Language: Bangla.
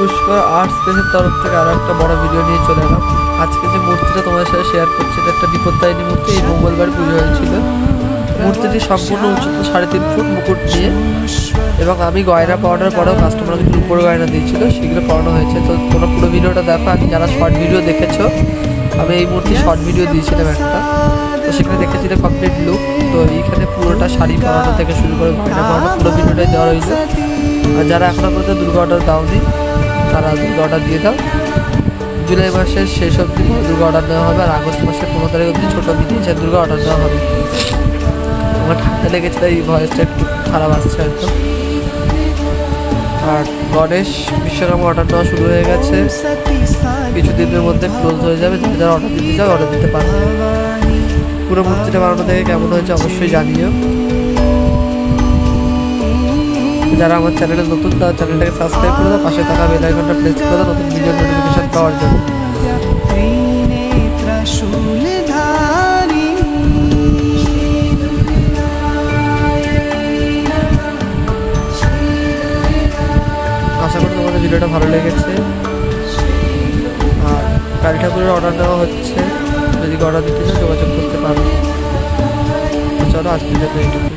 পুষ্কর আর্ট স্পেসের তরফ থেকে আরও একটা বড় ভিডিও নিয়ে চলে এলাম। আজকে যে মূর্তিটা তোমাদের সাথে শেয়ার করছি এটা একটা বিপত্তারিণী মূর্তি। এই মঙ্গলবার পুজো হয়েছিল। মূর্তিটি সম্পূর্ণ উচ্চতা 3.5 ফুট মুকুট নিয়ে, এবং আমি গয়না পাওয়ানোর পরেও কাস্টমার কিছু উপর গয়না দিয়েছিল, সেগুলো পড়ানো হয়েছে। তো তোমরা পুরো ভিডিওটা দেখো। আমি যারা শর্ট ভিডিও দেখেছো, আমি এই মূর্তি শর্ট ভিডিও দিয়েছিলাম একটা, তো সেখানে দেখেছিলে কমপ্লিট লুক। তো এইখানে পুরোটা শাড়ি পরানো থেকে শুরু করে গয়না পরানো পুরো ভিডিওটাই দেওয়া রয়েছে। আর যারা এখনো পর্যন্ত দুর্গা অর্ডার দাওনি তারা দুর্গা অর্ডার দিয়ে দাও। জুলাই মাসের শেষ অবধি দুর্গা অর্ডার দেওয়া হবে, আর আগস্ট মাসের 15 তারিখ অবধি ছোটো মিনিয়েচার দুর্গা অর্ডার দেওয়া হবে। আমার ঠান্ডা লেগেছে তাই ভয়েসটা একটু খারাপ আসছে হয়তো। আর গণেশ বিশ্বকর্মা অর্ডার দেওয়া শুরু হয়ে গেছে, কিছুদিনের মধ্যে ক্লোজ হয়ে যাবে। যারা অর্ডার দিতে চাও অর্ডার দিতে পারবে। পুরো মূর্তিটা বানানো থেকে কেমন হয়েছে অবশ্যই জানিও। যারা আমার চ্যানেলে নতুন তারা চ্যানেলটাকে সাবস্ক্রাইব করে দাও, পাশে থাকা বেল আইকনটা প্রেস করে দাও নতুন ভিডিও নোটিফিকেশন পাওয়ার জন্য। আশা করি তোমাদের ভিডিওটা ভালো লেগেছে। আর কালী ঠাকুরের অর্ডার দেওয়া হচ্ছে, যদি অর্ডার দিতে চাও যোগাযোগ করতে পারো। চলো আজকের জন্য এইটুকু।